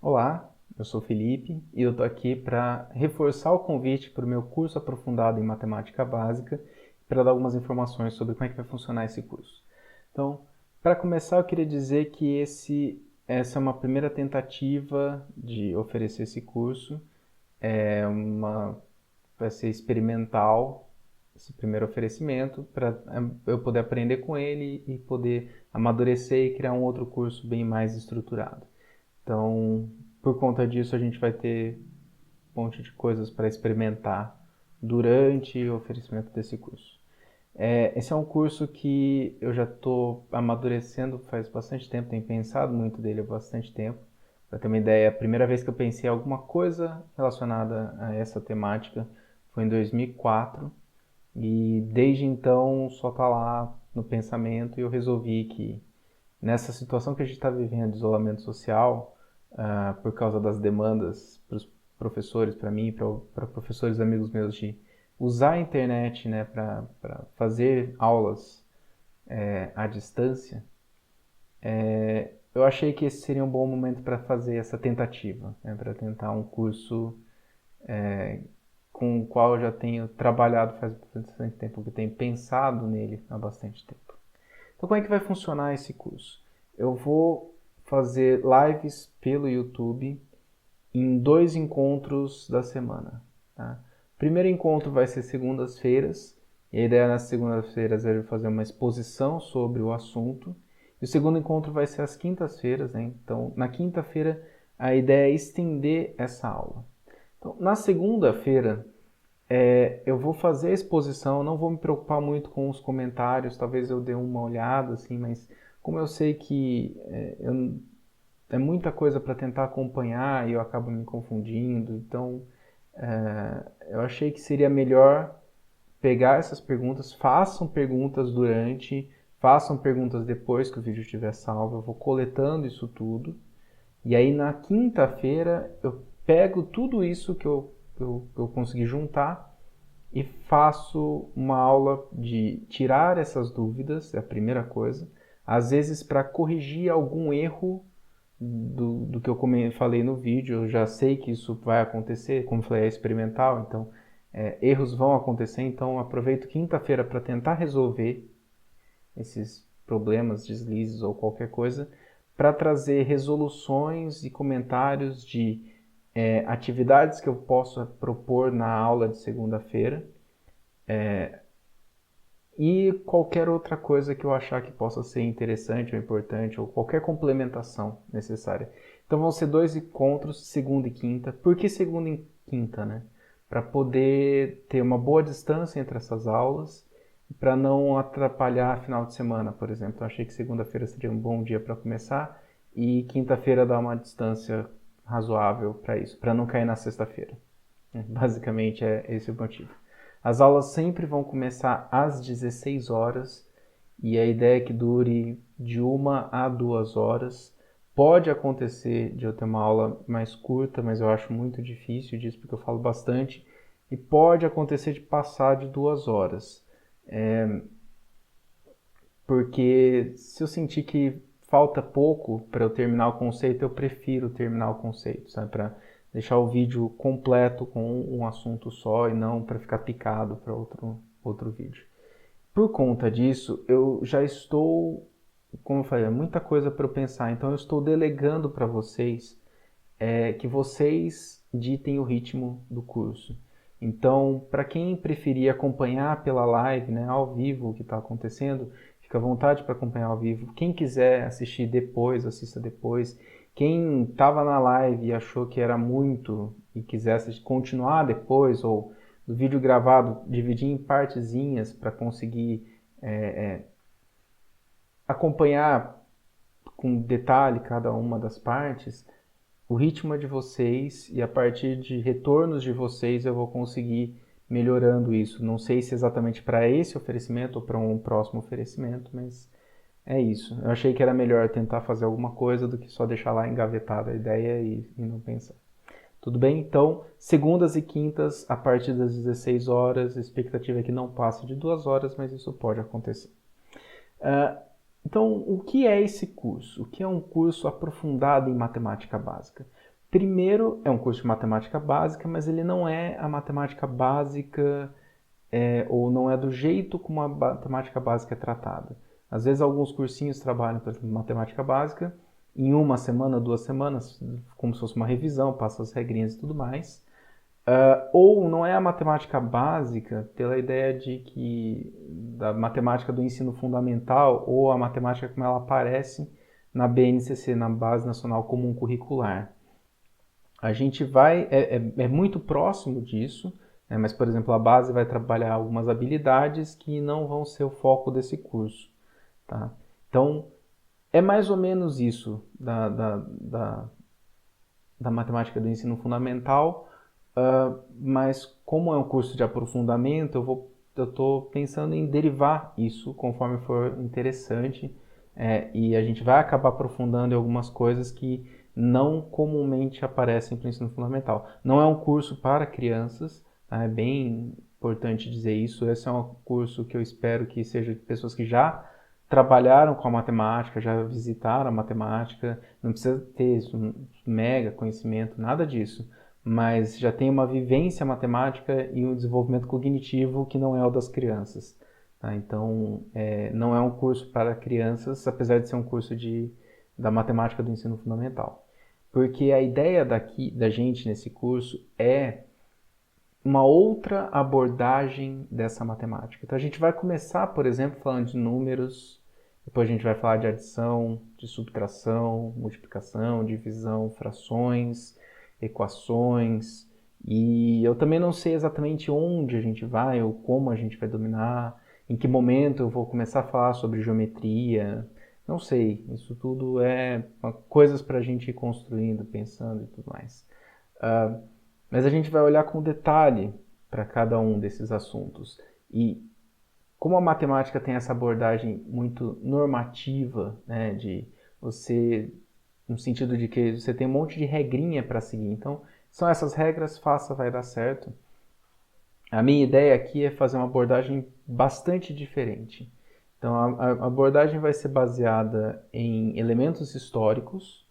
Olá, eu sou o Felipe e eu estou aqui para reforçar o convite para o meu curso aprofundado em matemática básica e para dar algumas informações sobre como é que vai funcionar esse curso. Então, para começar, eu queria dizer que essa é uma primeira tentativa de oferecer esse curso. Vai ser experimental esse primeiro oferecimento para eu poder aprender com ele e poder amadurecer e criar um outro curso bem mais estruturado. Então, por conta disso, a gente vai ter um monte de coisas para experimentar durante o oferecimento desse curso. Esse é um curso que eu já estou amadurecendo faz bastante tempo, tenho pensado muito dele há bastante tempo. Para ter uma ideia, a primeira vez que eu pensei em alguma coisa relacionada a essa temática foi em 2004 e desde então só está lá no pensamento e eu resolvi que nessa situação que a gente está vivendo de isolamento social, por causa das demandas para os professores, para mim, para professores amigos meus, de usar a internet, né, para fazer aulas à distância, eu achei que esse seria um bom momento para fazer essa tentativa, né, para tentar um curso com o qual eu já tenho trabalhado faz bastante tempo, que eu tenho pensado nele há bastante tempo. Então, como é que vai funcionar esse curso? Eu vou fazer lives pelo YouTube em 2 encontros da semana. Tá? O primeiro encontro vai ser segundas-feiras, e a ideia nas segundas-feiras é fazer uma exposição sobre o assunto. E o segundo encontro vai ser às quintas-feiras, né? Então, na quinta-feira, a ideia é estender essa aula. Então, na segunda-feira, eu vou fazer a exposição, não vou me preocupar muito com os comentários, talvez eu dê uma olhada, assim, mas como eu sei que é muita coisa para tentar acompanhar e eu acabo me confundindo, então eu achei que seria melhor pegar essas perguntas, façam perguntas depois que o vídeo estiver salvo, eu vou coletando isso tudo, e aí na quinta-feira eu pego tudo isso que eu consegui juntar e faço uma aula de tirar essas dúvidas, é a primeira coisa. Às vezes, para corrigir algum erro do que eu falei no vídeo, eu já sei que isso vai acontecer, como eu falei, é experimental, então erros vão acontecer, então aproveito quinta-feira para tentar resolver esses problemas, deslizes ou qualquer coisa, para trazer resoluções e comentários de atividades que eu possa propor na aula de segunda-feira e qualquer outra coisa que eu achar que possa ser interessante ou importante, ou qualquer complementação necessária. Então vão ser 2 encontros, segunda e quinta. Por que segunda e quinta, né? Para poder ter uma boa distância entre essas aulas, para não atrapalhar final de semana, por exemplo. Então achei que segunda-feira seria um bom dia para começar e quinta-feira dar uma distância razoável para isso, para não cair na sexta-feira. Basicamente é esse o motivo. As aulas sempre vão começar às 16 horas e a ideia é que dure de 1 a 2 horas. Pode acontecer de eu ter uma aula mais curta, mas eu acho muito difícil disso porque eu falo bastante. E pode acontecer de passar de 2 horas. Porque se eu sentir que falta pouco para eu terminar o conceito, eu prefiro terminar o conceito, sabe? Para deixar o vídeo completo com um assunto só e não para ficar picado para outro vídeo. Por conta disso, eu já estou, como eu falei, é muita coisa para eu pensar, então eu estou delegando para vocês que vocês ditem o ritmo do curso. Então, para quem preferir acompanhar pela live, né, ao vivo o que está acontecendo, fica à vontade para acompanhar ao vivo. Quem quiser assistir depois, assista depois. Quem estava na live e achou que era muito e quiser continuar depois, ou do vídeo gravado, dividir em partezinhas para conseguir acompanhar com detalhe cada uma das partes, o ritmo é de vocês e a partir de retornos de vocês eu vou conseguir melhorando isso. Não sei se exatamente para esse oferecimento ou para um próximo oferecimento, mas é isso. Eu achei que era melhor tentar fazer alguma coisa do que só deixar lá engavetada a ideia e não pensar. Tudo bem? Então, segundas e quintas, a partir das 16 horas, a expectativa é que não passe de 2 horas, mas isso pode acontecer. Então, o que é esse curso? O que é um curso aprofundado em matemática básica? Primeiro, é um curso de matemática básica, mas ele não é a matemática básica, ou não é do jeito como a matemática básica é tratada. Às vezes, alguns cursinhos trabalham, por exemplo, matemática básica, em uma semana, 2 semanas, como se fosse uma revisão, passa as regrinhas e tudo mais. Ou não é a matemática básica pela ideia de que da matemática do ensino fundamental ou a matemática como ela aparece na BNCC, na Base Nacional Comum Curricular. A gente é muito próximo disso, né? Mas, por exemplo, a base vai trabalhar algumas habilidades que não vão ser o foco desse curso. Tá? Então, é mais ou menos isso da matemática do ensino fundamental, mas como é um curso de aprofundamento, eu estou pensando em derivar isso conforme for interessante, e a gente vai acabar aprofundando em algumas coisas que não comumente aparecem para o ensino fundamental. Não é um curso para crianças, tá? É bem importante dizer isso. Esse é um curso que eu espero que seja de pessoas que já trabalharam com a matemática, já visitaram a matemática, não precisa ter um mega conhecimento, nada disso, mas já tem uma vivência matemática e um desenvolvimento cognitivo que não é o das crianças. Tá? Então, não é um curso para crianças, apesar de ser um curso da matemática do ensino fundamental. Porque a ideia da gente nesse curso é uma outra abordagem dessa matemática. Então, a gente vai começar, por exemplo, falando de números, depois a gente vai falar de adição, de subtração, multiplicação, divisão, frações, equações, e eu também não sei exatamente onde a gente vai ou como a gente vai dominar, em que momento eu vou começar a falar sobre geometria, não sei, isso tudo é coisas para a gente ir construindo, pensando e tudo mais. Mas a gente vai olhar com detalhe para cada um desses assuntos. E como a matemática tem essa abordagem muito normativa, né, de você, no sentido de que você tem um monte de regrinha para seguir. Então, são essas regras, faça, vai dar certo. A minha ideia aqui é fazer uma abordagem bastante diferente. Então, a abordagem vai ser baseada em elementos históricos,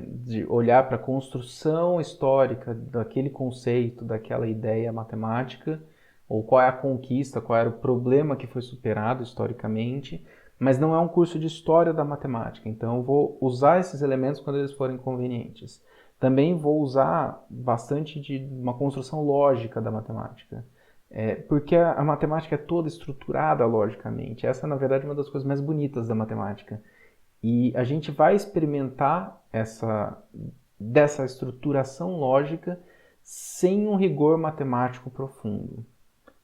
de olhar para a construção histórica daquele conceito, daquela ideia matemática, ou qual é a conquista, qual era o problema que foi superado historicamente, mas não é um curso de história da matemática, então eu vou usar esses elementos quando eles forem convenientes. Também vou usar bastante de uma construção lógica da matemática, porque a matemática é toda estruturada logicamente. Essa, na verdade, é uma das coisas mais bonitas da matemática. E a gente vai experimentar dessa estruturação lógica sem um rigor matemático profundo.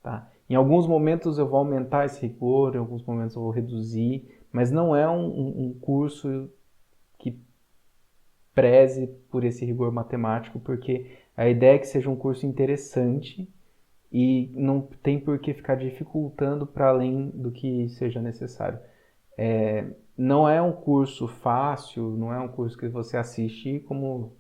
Tá? Em alguns momentos eu vou aumentar esse rigor, em alguns momentos eu vou reduzir, mas não é um curso que preze por esse rigor matemático, porque a ideia é que seja um curso interessante e não tem por que ficar dificultando para além do que seja necessário. Não é um curso fácil, não é um curso que você assiste como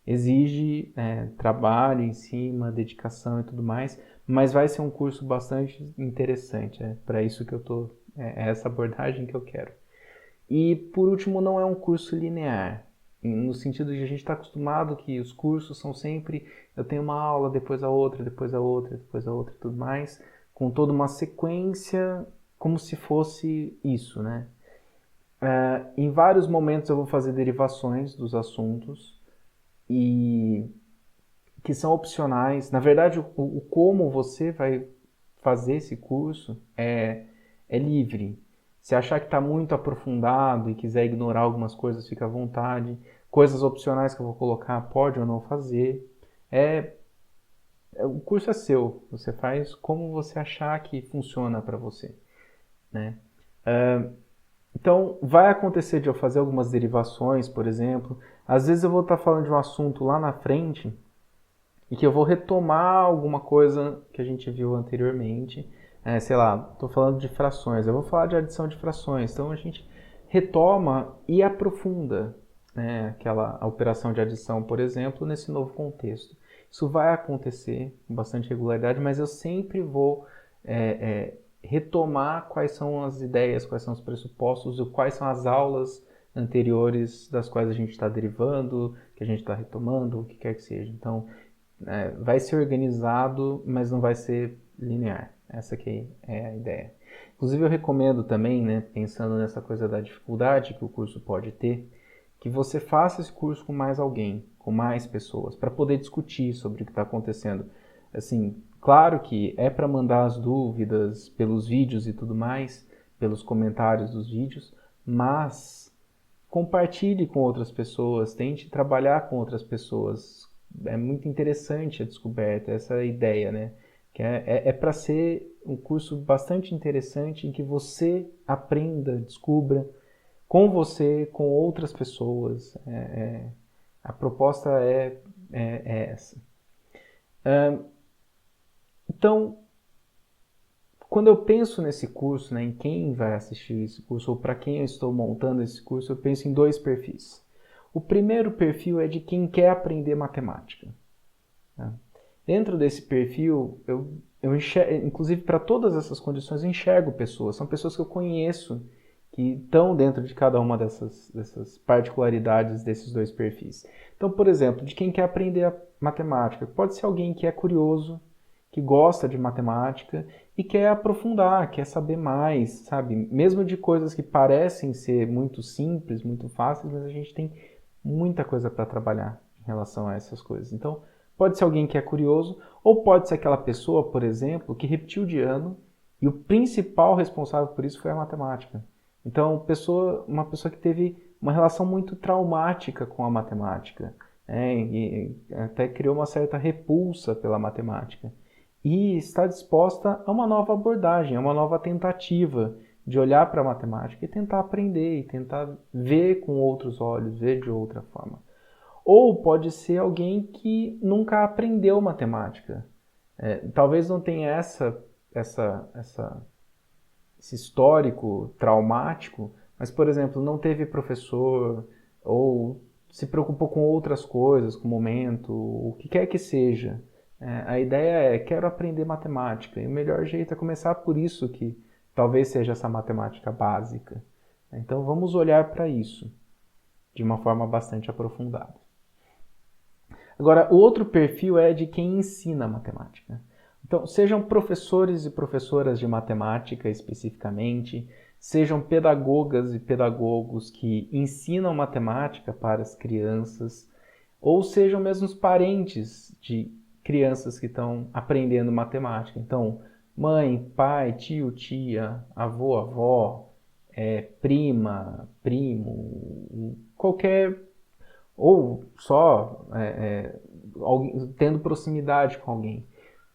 exige trabalho em cima, dedicação e tudo mais, mas vai ser um curso bastante interessante. É para isso que eu tô, é essa abordagem que eu quero. E por último, não é um curso linear, no sentido de a gente estar acostumado que os cursos são sempre, eu tenho uma aula, depois a outra, depois a outra, depois a outra e tudo mais, com toda uma sequência, como se fosse isso, né? Em vários momentos eu vou fazer derivações dos assuntos e que são opcionais. Na verdade, o como você vai fazer esse curso é livre. Se achar que está muito aprofundado e quiser ignorar algumas coisas, fica à vontade. Coisas opcionais que eu vou colocar, pode ou não fazer. O curso é seu. Você faz como você achar que funciona para você, né? Então, vai acontecer de eu fazer algumas derivações, por exemplo. Às vezes eu vou estar falando de um assunto lá na frente e que eu vou retomar alguma coisa que a gente viu anteriormente. Sei lá, estou falando de frações, eu vou falar de adição de frações. Então, a gente retoma e aprofunda, né, a operação de adição, por exemplo, nesse novo contexto. Isso vai acontecer com bastante regularidade, mas eu sempre vou retomar quais são as ideias, quais são os pressupostos, quais são as aulas anteriores das quais a gente está derivando, que a gente está retomando, o que quer que seja. Então, vai ser organizado, mas não vai ser linear. Essa aqui é a ideia. Inclusive, eu recomendo também, né, pensando nessa coisa da dificuldade que o curso pode ter, que você faça esse curso com mais alguém, com mais pessoas, para poder discutir sobre o que está acontecendo. Assim, claro que é para mandar as dúvidas pelos vídeos e tudo mais, pelos comentários dos vídeos, mas compartilhe com outras pessoas, tente trabalhar com outras pessoas. É muito interessante a descoberta, essa é a ideia, né? Que é para ser um curso bastante interessante em que você aprenda, descubra com você, com outras pessoas. A proposta é essa. Então, quando eu penso nesse curso, né, em quem vai assistir esse curso ou para quem eu estou montando esse curso, eu penso em dois perfis. O primeiro perfil é de quem quer aprender matemática. Né? Dentro desse perfil, eu enxergo, inclusive para todas essas condições, eu enxergo pessoas. São pessoas que eu conheço que estão dentro de cada uma dessas particularidades desses dois perfis. Então, por exemplo, de quem quer aprender a matemática, pode ser alguém que é curioso, que gosta de matemática e quer aprofundar, quer saber mais, sabe? Mesmo de coisas que parecem ser muito simples, muito fáceis, mas a gente tem muita coisa para trabalhar em relação a essas coisas. Então, pode ser alguém que é curioso, ou pode ser aquela pessoa, por exemplo, que repetiu de ano e o principal responsável por isso foi a matemática. Então, uma pessoa que teve uma relação muito traumática com a matemática, e até criou uma certa repulsa pela matemática. E está disposta a uma nova abordagem, a uma nova tentativa de olhar para a matemática e tentar aprender, e tentar ver com outros olhos, ver de outra forma. Ou pode ser alguém que nunca aprendeu matemática. Talvez não tenha esse histórico traumático, mas, por exemplo, não teve professor ou se preocupou com outras coisas, com o momento, o que quer que seja. A ideia é, quero aprender matemática, e o melhor jeito é começar por isso, que talvez seja essa matemática básica. Então vamos olhar para isso de uma forma bastante aprofundada. Agora, o outro perfil é de quem ensina matemática. Então, sejam professores e professoras de matemática especificamente, sejam pedagogas e pedagogos que ensinam matemática para as crianças, ou sejam mesmo os parentes de crianças que estão aprendendo matemática. Então, mãe, pai, tio, tia, avô, avó, prima, primo, qualquer, ou só tendo proximidade com alguém.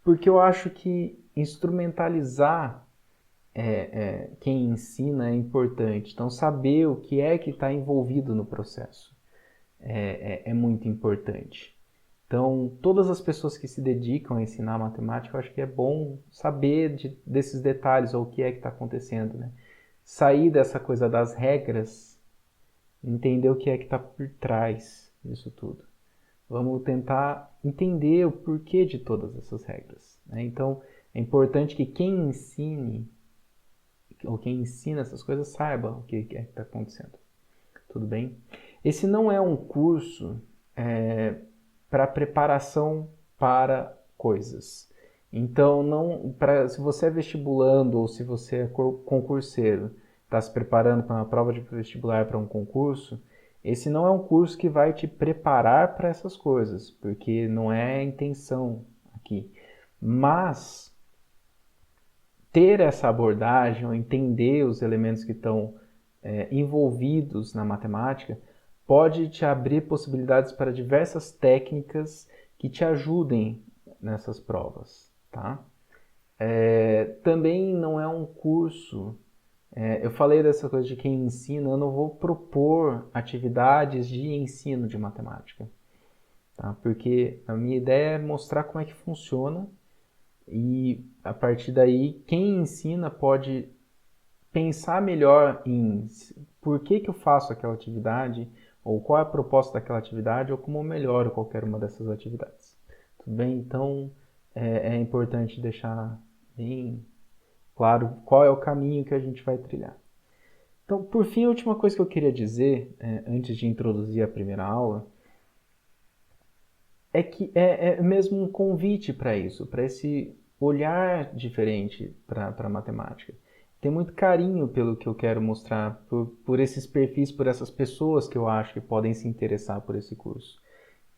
Porque eu acho que instrumentalizar quem ensina é importante. Então, saber o que é que está envolvido no processo é muito importante. Então, todas as pessoas que se dedicam a ensinar matemática, eu acho que é bom saber desses detalhes, ou o que é que está acontecendo, né? Sair dessa coisa das regras, entender o que é que está por trás disso tudo. Vamos tentar entender o porquê de todas essas regras, né? Então, é importante que quem ensine, ou quem ensina essas coisas, saiba o que é que está acontecendo. Tudo bem? Esse não é um curso para preparação para coisas. Então, se você é vestibulando ou se você é concurseiro, está se preparando para uma prova de vestibular, para um concurso, esse não é um curso que vai te preparar para essas coisas, porque não é a intenção aqui. Mas ter essa abordagem, ou entender os elementos que estão envolvidos na matemática, pode te abrir possibilidades para diversas técnicas que te ajudem nessas provas, tá? Também não é um curso, eu falei dessa coisa de quem ensina, eu não vou propor atividades de ensino de matemática, tá? Porque a minha ideia é mostrar como é que funciona e a partir daí quem ensina pode pensar melhor em por que eu faço aquela atividade, ou qual é a proposta daquela atividade, ou como eu melhoro qualquer uma dessas atividades. Tudo bem? Então, é importante deixar bem claro qual é o caminho que a gente vai trilhar. Então, por fim, a última coisa que eu queria dizer, antes de introduzir a primeira aula, é que é mesmo um convite para isso, para esse olhar diferente para a matemática. Tem muito carinho pelo que eu quero mostrar, por esses perfis, por essas pessoas que eu acho que podem se interessar por esse curso.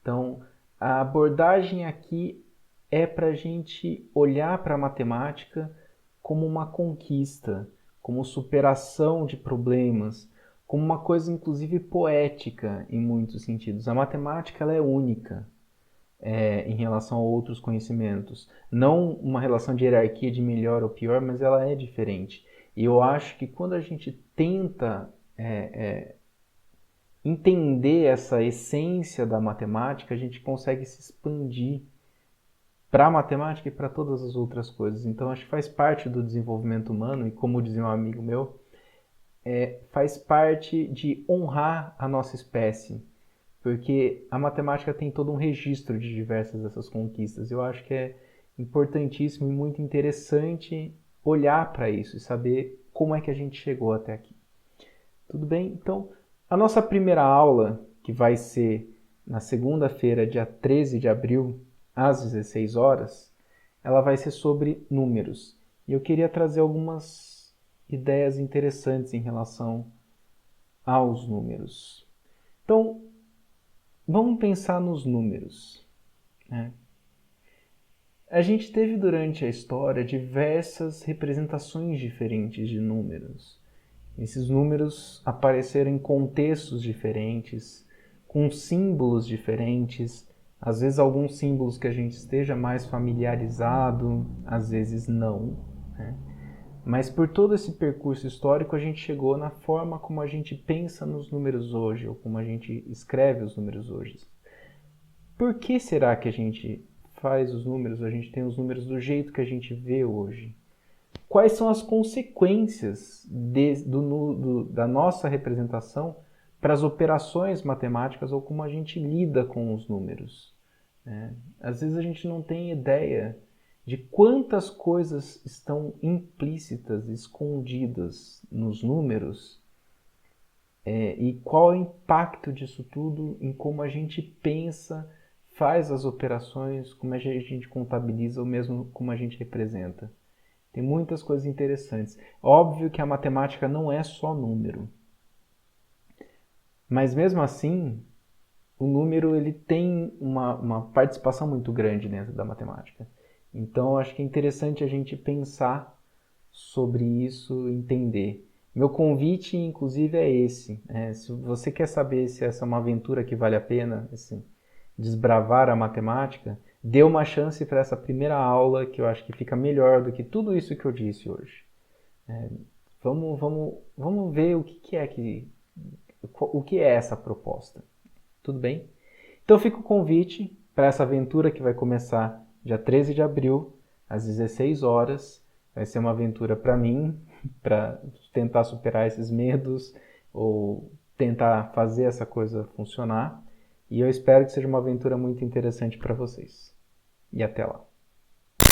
Então, a abordagem aqui é para a gente olhar para a matemática como uma conquista, como superação de problemas, como uma coisa inclusive poética em muitos sentidos. A matemática ela é única em relação a outros conhecimentos. Não uma relação de hierarquia de melhor ou pior, mas ela é diferente. E eu acho que quando a gente tenta entender essa essência da matemática, a gente consegue se expandir para a matemática e para todas as outras coisas. Então, acho que faz parte do desenvolvimento humano, e como dizia um amigo meu, faz parte de honrar a nossa espécie, porque a matemática tem todo um registro de diversas dessas conquistas. Eu acho que é importantíssimo e muito interessante olhar para isso e saber como é que a gente chegou até aqui. Tudo bem? Então, a nossa primeira aula, que vai ser na segunda-feira, dia 13 de abril, às 16 horas, ela vai ser sobre números. E eu queria trazer algumas ideias interessantes em relação aos números. Então, vamos pensar nos números, né? A gente teve durante a história diversas representações diferentes de números. Esses números apareceram em contextos diferentes, com símbolos diferentes, às vezes alguns símbolos que a gente esteja mais familiarizado, às vezes não, né? Mas por todo esse percurso histórico a gente chegou na forma como a gente pensa nos números hoje, ou como a gente escreve os números hoje. Por que será que a gente faz os números, a gente tem os números do jeito que a gente vê hoje? Quais são as consequências da nossa representação para as operações matemáticas ou como a gente lida com os números, né? Às vezes a gente não tem ideia de quantas coisas estão implícitas, escondidas nos números, e qual é o impacto disso tudo em como a gente pensa, faz as operações, como a gente contabiliza ou mesmo como a gente representa. Tem muitas coisas interessantes. Óbvio que a matemática não é só número. Mas mesmo assim, o número ele tem uma participação muito grande dentro da matemática. Então, acho que é interessante a gente pensar sobre isso, entender. Meu convite, inclusive, é esse. Se você quer saber se essa é uma aventura que vale a pena, assim, desbravar a matemática, dê uma chance para essa primeira aula, que eu acho que fica melhor do que tudo isso que eu disse hoje. Vamos ver o que é essa proposta. Tudo bem? Então fica o convite para essa aventura que vai começar dia 13 de abril, às 16 horas. Vai ser uma aventura para mim, para tentar superar esses medos ou tentar fazer essa coisa funcionar. E eu espero que seja uma aventura muito interessante para vocês. E até lá.